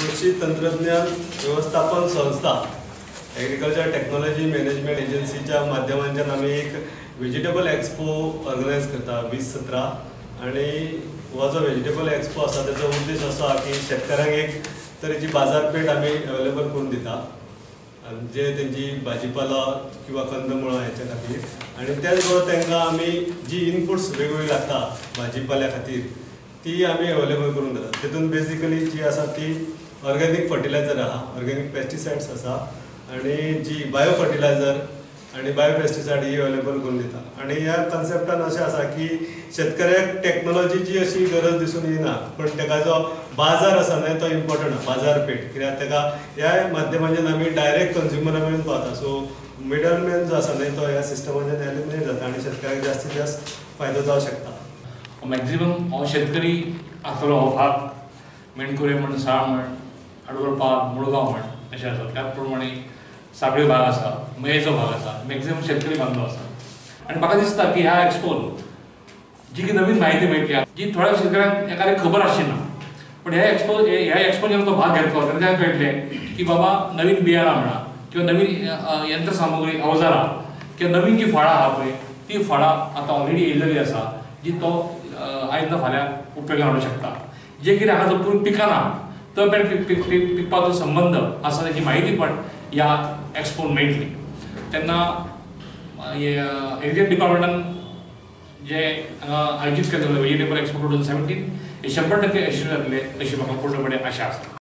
कृषी तंत्रज्ञान व्यवस्थापन संस्था एग्रीकल्चर टेक्नॉलॉजी मॅनेजमेंट एजन्सीच्या माध्यमांतल्यान आमी एक व्हेजिटेबल एक्सपो ऑर्गनायज करता 2017 आणि हो जो व्हेजिटेबल एक्सपो आसा त्याचा उद्देश असो की शेतकऱ्यांक एक तरेची बाजारपेठ आमी अवेलेबल करून दिता जे त्यांची भाजीपाला किंवा कंदमुळां हेच्या खातीर आणि त्याच बरोबर तांकां आमी जी इनपुट्स वेगवेगळी लागता भाजीपाल्या खातीर ती आमी अवेलेबल करून दिता। तितून बेसिकली जी आसा ती ऑर्गेनिक फर्टिलायझर आहा, ऑर्गेनिक पेस्टिसायड्स आसा आणि जी बायो फर्टिलायझर आणि बायो पेस्टिसायड ही अवेलेबल करून दिता। आणि ह्या कन्सेप्टान अशें आसा की शेतकऱ्याक टेक्नॉलॉजीची अशी गरज दिसून येना, पण ताका जो बाजार आसा न्हय तो इम्पॉर्टंट बाजारपेठ, कित्याक ताका ह्या माध्यमांतल्यान आमी डायरेक्ट कंज्युमरा मेरेन पावता। सो मिडलमॅन जो आसा न्हय तो ह्या सिस्टमांतल्यान एलिमिनेट जाता आणि शेतकऱ्याक जास्तीत जास्त फायदो जावंक शकता। मॅक्झिमम हो शेतकरी आसतलो हो भाग मेणकुरे म्हण, साळ म्हण, आडवळपाक, मुळगांव म्हण अशें आसात। त्याच प्रमाणे साखळी भाग आसा, मयेचो भाग आसा, मॅक्झिमम शेतकरी बांदलो आसा। आनी म्हाका दिसता की ह्या एक्सपोन जी की नवीन म्हायती मेळटली जी थोड्या शेतकऱ्यांक एखादी खबर आसची ना, पण ह्या एक्सपोन जेन्ना तो भाग घेतलो तेन्ना ताका कळटलें की बाबा नवीन बियाणां म्हणा किंवा नवीन यंत्रसामुग्री अवजारां किंवा नवीन जी फळां आहा पळय ती फळां आतां ऑलरेडी येयलेली आसा जी तो आयज ना फाल्यां उपयोगाक हाडूंक शकता। जे कितें हांगा जो पिकाना तो पिकपाचो संबंध आसा ताची म्हायती पण ह्या एक्सपोन मेळटली। तेन्ना एग्रीकल्चर डिपार्टमेंटान जे हांगा आयोजीत केल्लें व्हेजिटेबल एक्सपो 2017 हे 100% यशस्वी जातले अशी म्हाका पूर्णपणे आशा आसा।